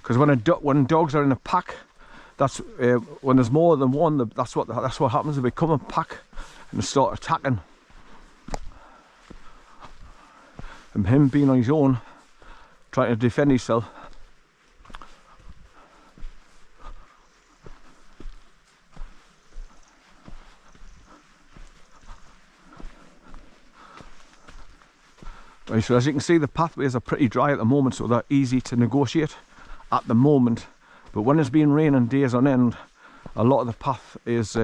Because when dogs are in a pack, that's when there's more than one. That's what happens. They become a pack and they start attacking. And him being on his own, trying to defend himself. Right, so as you can see, the pathways are pretty dry at the moment, so they're easy to negotiate at the moment. But when it's been raining days on end, a lot of the path is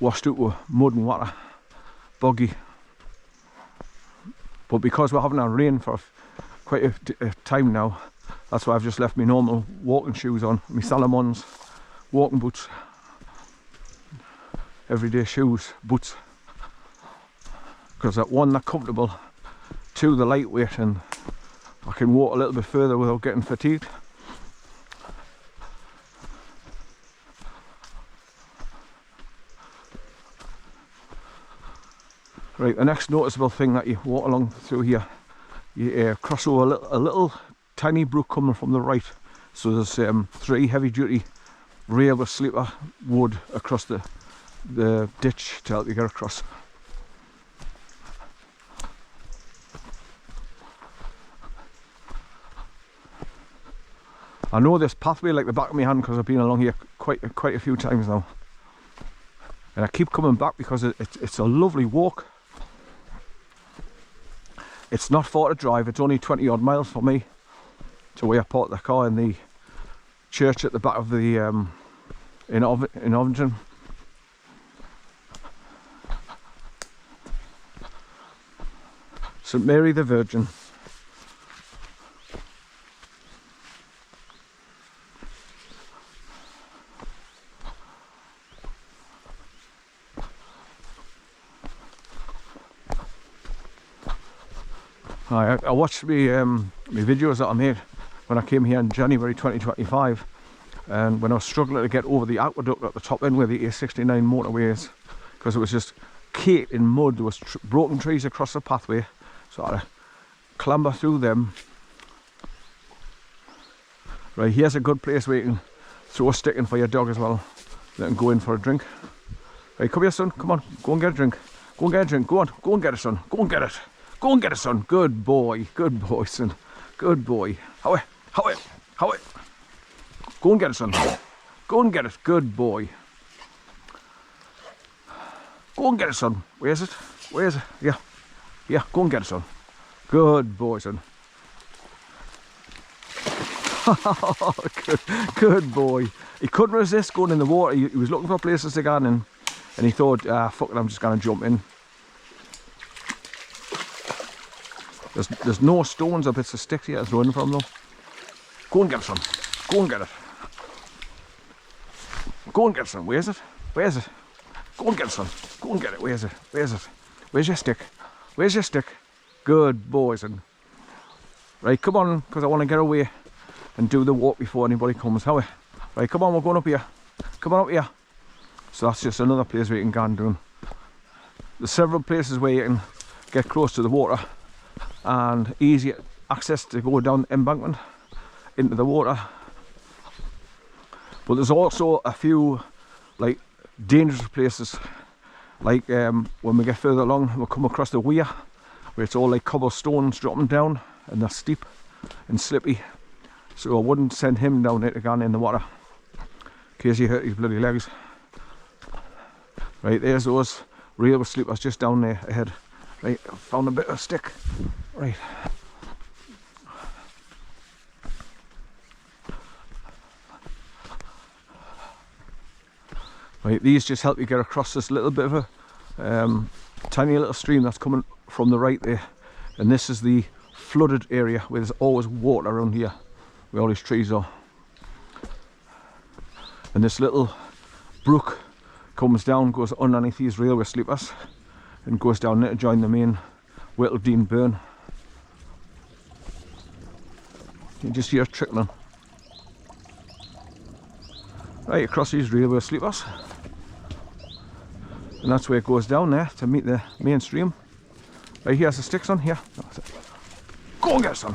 washed out with mud and water, boggy. But because we're having our rain for quite a time now, that's why I've just left my normal walking shoes on, my Salomons, walking boots, everyday shoes, boots. Because that one, they're comfortable, two, they're lightweight, and I can walk a little bit further without getting fatigued. Right, the next noticeable thing that you walk along through here, you cross over a little tiny brook coming from the right. So there's 3 heavy duty railway sleeper wood across the ditch to help you get across. I know this pathway like the back of my hand because I've been along here quite a few times now. And I keep coming back because it's a lovely walk. It's not far to drive, it's only 20 odd miles for me to where I parked the car in the church at the back of the in Ovington. St Mary the Virgin. I watched my videos that I made when I came here in January 2025, and when I was struggling to get over the aqueduct at the top end where the A69 motorway is, because it was just caked in mud. There was broken trees across the pathway, so I had to clamber through them. Right, here's a good place where you can throw a stick in for your dog as well. Let him go in for a drink. Right, come here, son, come on, go and get a drink. Go and get a drink, go on, go and get it, son, go and get it. Go and get it, son. Good boy, son. Good boy. How it? Go and get it, son. Go and get it. Good boy. Go and get it, son. Where is it? Where is it? Yeah, go and get it, son. Good boy, son. good boy. He couldn't resist going in the water. He was looking for places to go in, and he thought, fuck it, I'm just going to jump in. There's no stones or bits of sticks here to throw in from though. Go and get it, son. Go and get it. Go and get it, son. Where is it? Where is it? Go and get it, son. Go and get it. Where is it? Where is it? Where's your stick? Where's your stick? Good boy, son. Right, come on, because I want to get away and do the walk before anybody comes. How? Right, come on, we're going up here. Come on up here. So that's just another place where you can go and do. There's several places where you can get close to the water and easy access to go down the embankment into the water. But there's also a few like dangerous places, like when we get further along we'll come across the weir where it's all like cobblestones dropping down and they're steep and slippy, so I wouldn't send him down there to go in the water in case he hurt his bloody legs. Right, there's those railway sleepers just down there ahead. Right, I found a bit of stick. Right. Right, these just help you get across this little bit of a tiny little stream that's coming from the right there. And this is the flooded area where there's always water around here, where all these trees are. And this little brook comes down, goes underneath these railway sleepers, and goes down there to join the main WHITTLEDENE burn. You can just hear it trickling. Right across these railway sleepers. And that's where it goes down there to meet the main stream. Right, here's the stick, son. Here. Go and get it, son.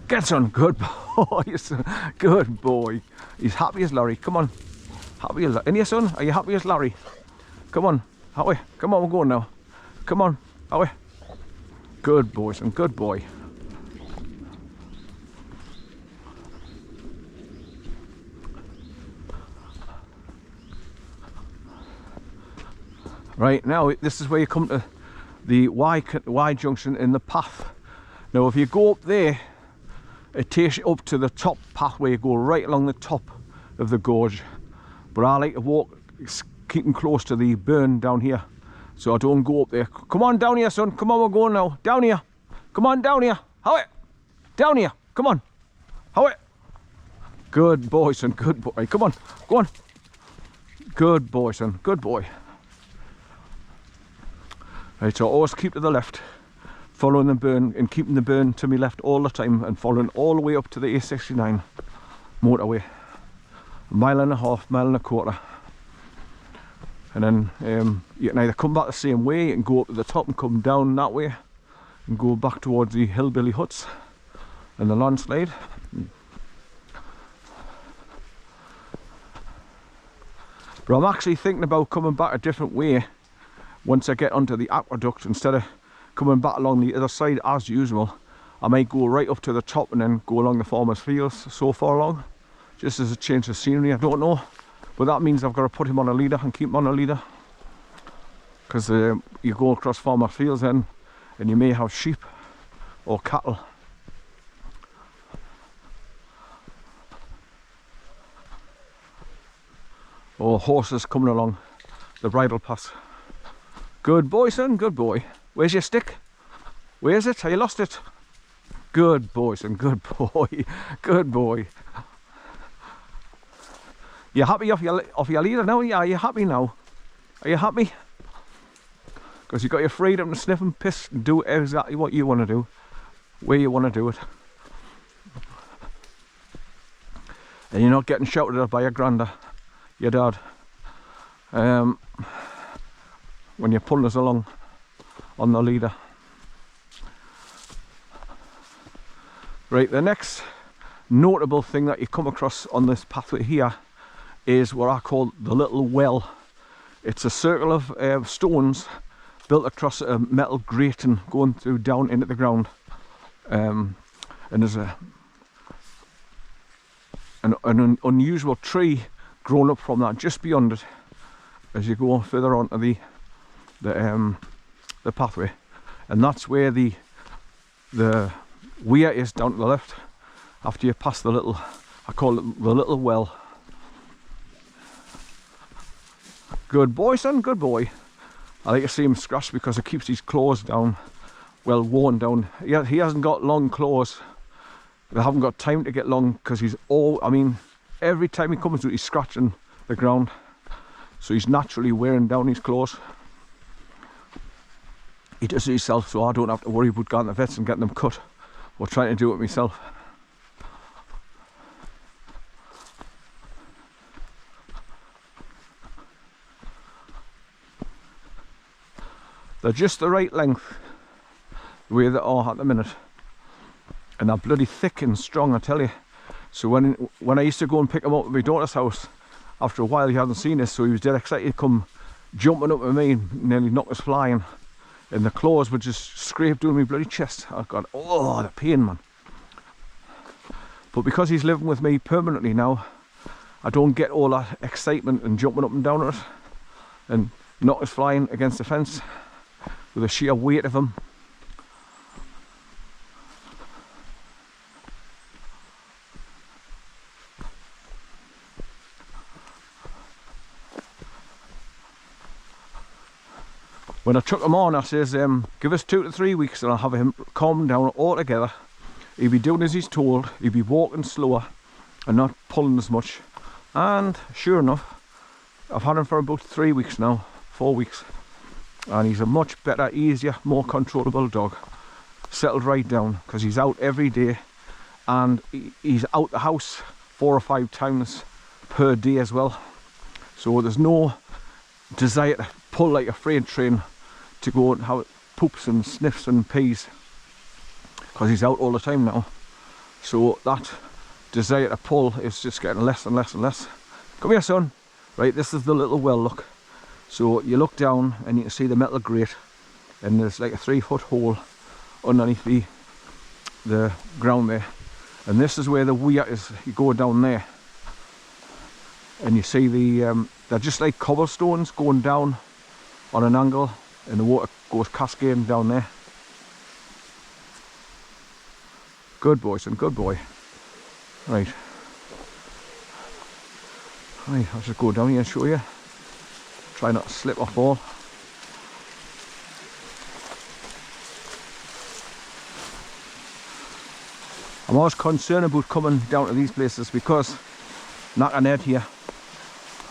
Get son, good boy, good boy. He's happy as Larry, come on. Happy as Larry. And your son, are you happy as Larry? Come on, Howie, come on, we're going now. Come on, Howie. Good boy, son, good boy. Right, now this is where you come to the Y junction in the path. Now if you go up there, it takes you up to the top path where you go right along the top of the gorge. But I like to walk, keeping close to the burn down here, so I don't go up there. Come on down here, son, come on, we're going now. Down here, come on down here, Howie. Down here, come on, Howie. Good boy, son, good boy. Come on, go on. Good boy, son, good boy. Right, so always keep to the left, following the burn and keeping the burn to my left all the time, and following all the way up to the A69 motorway. A mile and a half, mile and a quarter. And then you can either come back the same way, you can go up to the top and come down that way and go back towards the hillbilly huts and the landslide. But I'm actually thinking about coming back a different way once I get onto the aqueduct. Instead of coming back along the other side as usual, I might go right up to the top and then go along the farmer's fields so far along, just as a change of scenery. I don't know, but that means I've got to put him on a leader and keep him on a leader, because you go across farmer fields then and you may have sheep or cattle. Or horses coming along the bridle path. Good boy, son, good boy. Where's your stick? Where's it? Have you lost it? Good boy, son, good boy. Good boy. You happy off your leader now? Yeah, are you happy now? Are you happy? Because you got your freedom to sniff and piss and do exactly what you want to do, where you want to do it. And you're not getting shouted at by your granda, your dad, when you're pulling us along on the leader. Right, the next notable thing that you come across on this pathway here is what I call the little well. It's a circle of stones built across a metal grating going through down into the ground, and there's an unusual tree grown up from that just beyond it as you go further onto the pathway, and that's where the weir is down to the left after you pass the little, I call it the little well. Good boy, son, good boy. I like to see him scratch because it keeps his claws down, well worn down. He hasn't got long claws. They haven't got time to get long because he's every time he comes to it, he's scratching the ground. So he's naturally wearing down his claws. He does it himself, so I don't have to worry about going to the vets and getting them cut, or trying to do it myself. They're just the right length, the way they are at the minute, and they're bloody thick and strong, I tell you. So when I used to go and pick them up at my daughter's house, after a while he hadn't seen this, so he was dead excited to come jumping up at me and nearly knocked us flying, and the claws would just scrape down my bloody chest. I got, oh, the pain, man. But because he's living with me permanently now, I don't get all that excitement and jumping up and down at it and knock us flying against the fence with the sheer weight of him. When I took him on, I says, give us 2 to 3 weeks and I'll have him calm down altogether. He'll be doing as he's told, he'll be walking slower and not pulling as much. And sure enough, I've had him for about 3 weeks now, 4 weeks. And he's a much better, easier, more controllable dog. Settled right down, because he's out every day. And he's out the house 4 or 5 times per day as well. So there's no desire to pull like a freight train to go and have poops and sniffs and pees, because he's out all the time now. so that desire to pull is just getting less and less and less. Come here, son. Right, this is the little well, look. So you look down and you can see the metal grate, and there's like a 3-foot hole underneath the ground there, and this is where the weir is. You go down there and you see they're just like cobblestones going down on an angle, and the water goes cascading down there. Good boy, son, good boy. Right, I'll just go down here and show you. Try not to slip or fall. I'm always concerned about coming down to these places because Knacker Ned here,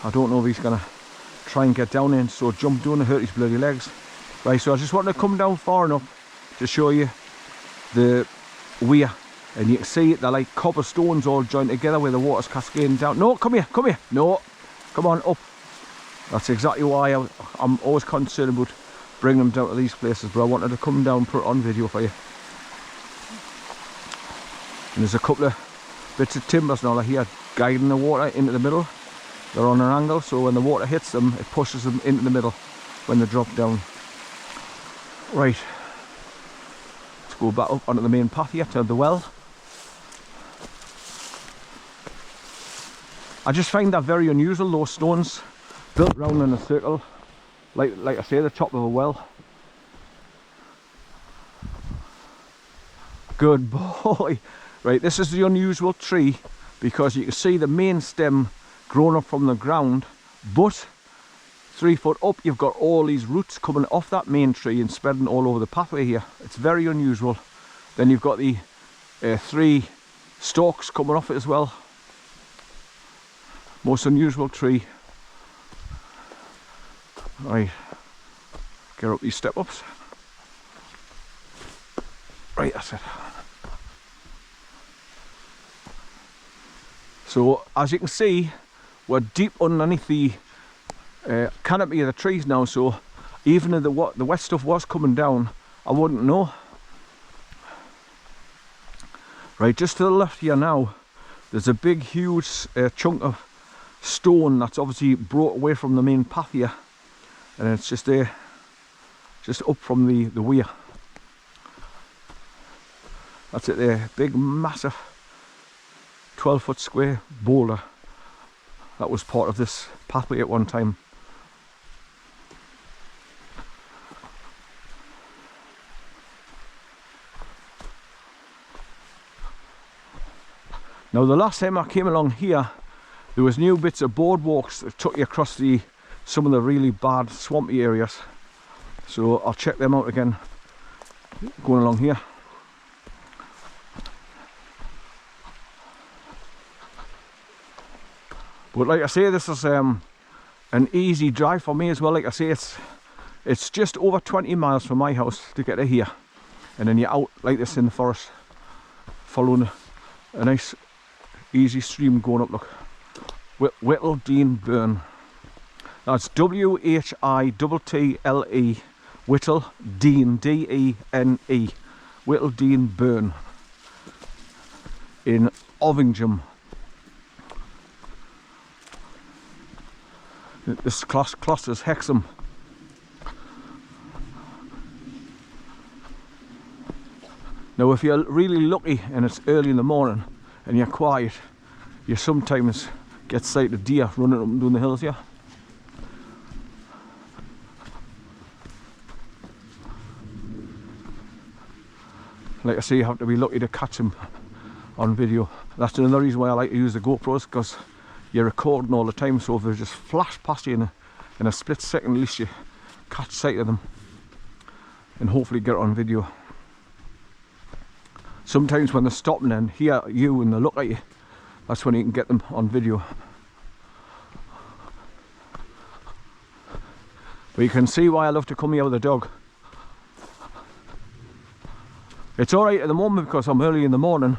I don't know if he's gonna try and get down in, so jump down and hurt his bloody legs. Right, so I just wanted to come down far enough to show you the weir, and you can see they're like copper stones all joined together where the water's cascading down. No, come here, no, come on up. That's exactly why I'm always concerned about bringing them down to these places, but I wanted to come down and put it on video for you. And there's a couple of bits of timbers now here guiding the water into the middle. They're on an angle, so when the water hits them, it pushes them into the middle when they drop down. Right, let's go back up onto the main path here to the well. I just find that very unusual, those stones built round in a circle, like I say, the top of a well. Good boy. Right, this is the unusual tree because you can see the main stem growing up from the ground, but 3 foot up you've got all these roots coming off that main tree and spreading all over the pathway here. It's very unusual. Then you've got the 3 stalks coming off it as well. Most unusual tree. Right, get up these step ups. Right, that's it. So as you can see, we're deep underneath the canopy of the trees now, so even if the wet stuff was coming down, I wouldn't know. Right, just to the left here now, there's a big huge chunk of stone that's obviously brought away from the main path here, and it's just there, just up from the weir. That's it there, big massive 12-foot square boulder that was part of this pathway at one time. Now the last time I came along here, there was new bits of boardwalks that took you across some of the really bad swampy areas, so I'll check them out again going along here. But like I say, this is an easy drive for me as well. Like I say, it's just over 20 miles from my house to get to here, and then you're out like this in the forest following a nice easy stream going up. Look, WHITTLEDENE burn. That's WHITTLE, WHITTLEDENE, D-E-N-E, WHITTLEDENE burn in Ovingham. This clusters Hexham. Now if you're really lucky and it's early in the morning and you're quiet, you sometimes get sight of deer running up and down the hills here. Like I say, you have to be lucky to catch them on video. That's another reason why I like to use the GoPros, because you're recording all the time, so if they just flash past you in a split second, at least you catch sight of them and hopefully get it on video. Sometimes when they're stopping and hear you and they look at you, that's when you can get them on video. But you can see why I love to come here with a dog. It's alright at the moment because I'm early in the morning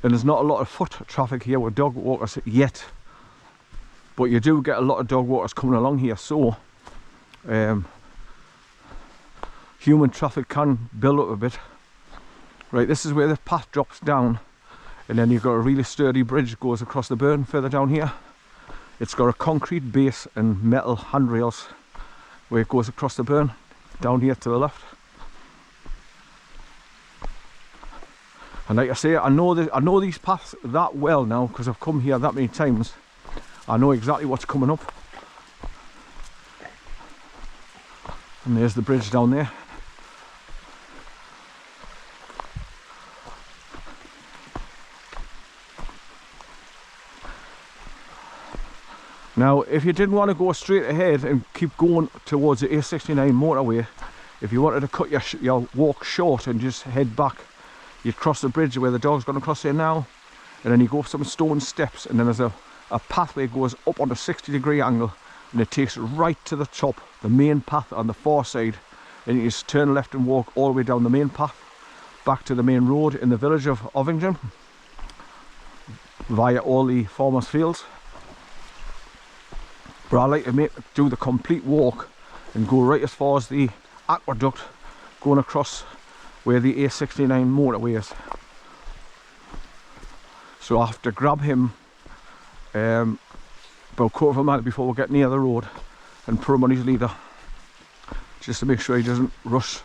and there's not a lot of foot traffic here with dog walkers yet. But you do get a lot of dog walkers coming along here, so human traffic can build up a bit. Right, this is where the path drops down, And then you've got a really sturdy bridge that goes across the burn further down here. It's got a concrete base and metal handrails where it goes across the burn down here to the left. And like I say, I know these paths that well now because I've come here that many times. I know exactly what's coming up. And there's the bridge down there. Now, if you didn't want to go straight ahead and keep going towards the A69 motorway, if you wanted to cut your walk short and just head back, you'd cross the bridge where the dog's going to cross here now, and then you go up some stone steps, and then there's a pathway that goes up on a 60-degree angle, and it takes right to the top, the main path on the far side, and you just turn left and walk all the way down the main path, back to the main road in the village of Ovington, via all the farmers' fields. But I like to do the complete walk and go right as far as the aqueduct, going across where the A69 motorway is. So I have to grab him about a quarter of a mile before we get near the road and put him on his leader, just to make sure he doesn't rush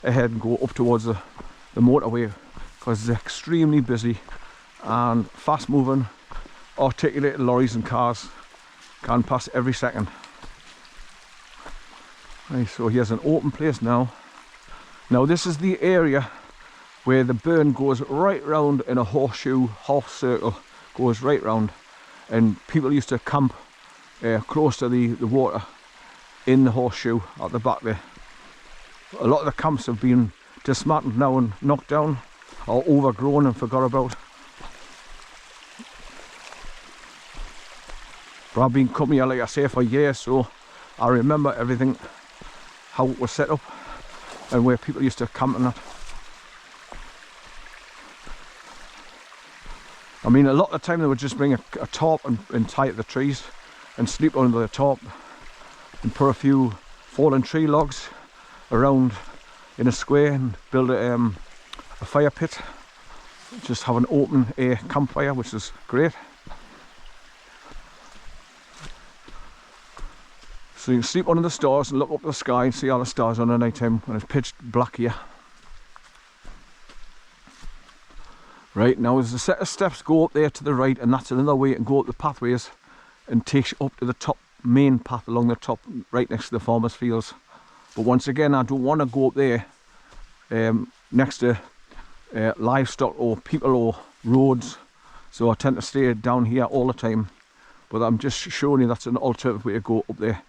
ahead and go up towards the motorway, because it's extremely busy and fast moving articulated lorries and cars can pass every second. Right, so here's an open place now. Now this is the area where the burn goes right round in a horseshoe, half circle, goes right round, and people used to camp close to the water in the horseshoe at the back there. A lot of the camps have been dismantled now and knocked down, or overgrown and forgot about. But I've been coming here, like I say, for years, so I remember everything, how it was set up and where people used to camp and that. I mean, a lot of the time they would just bring a tarp and tie it to the trees and sleep under the tarp and put a few fallen tree logs around in a square and build a fire pit. Just have an open air campfire, which is great. So you can sleep under the stars and look up at the sky and see all the stars on the night time when it's pitch black here. Right, now there's a set of steps go up there to the right, and that's another way to go up the pathways and takes you up to the top main path along the top, right next to the farmers' fields. But once again, I don't want to go up there next to livestock or people or roads, so I tend to stay down here all the time. But I'm just showing you that's an alternative way to go up there.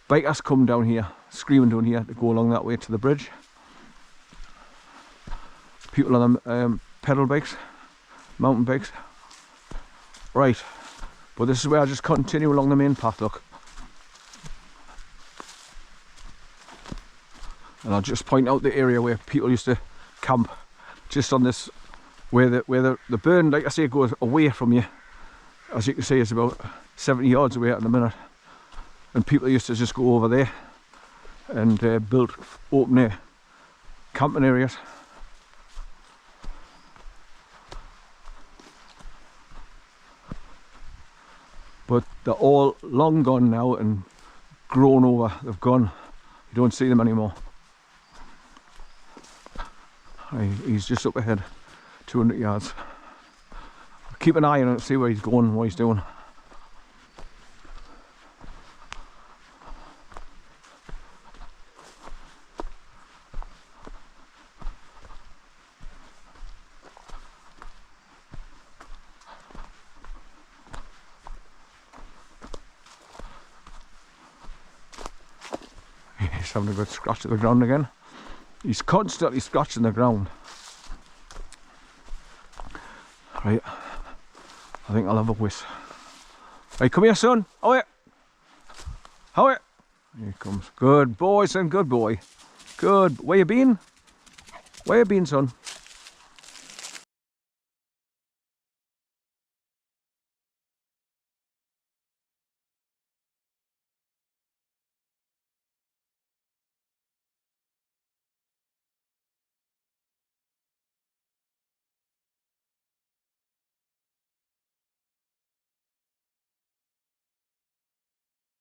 Bikers come down here, screaming down here to go along that way to the bridge. People on pedal bikes, mountain bikes. Right, but this is where I just continue along the main path, look. And I'll just point out the area where people used to camp, just on this, where the burn, like I say, goes away from you. As you can see, it's about 70 yards away at the minute. And people used to just go over there and build open air camping areas. But they're all long gone now and grown over. They've gone. You don't see them anymore. He's just up ahead, 200 yards. Keep an eye on it, see where he's going and what he's doing. He's having a good scratch at the ground again. He's constantly scratching the ground. Right, I think I'll have a whiz. Right, come here, son. How are you? How are you? Here he comes. Good boy, son. Good boy. Good. Where you been? Where you been, son?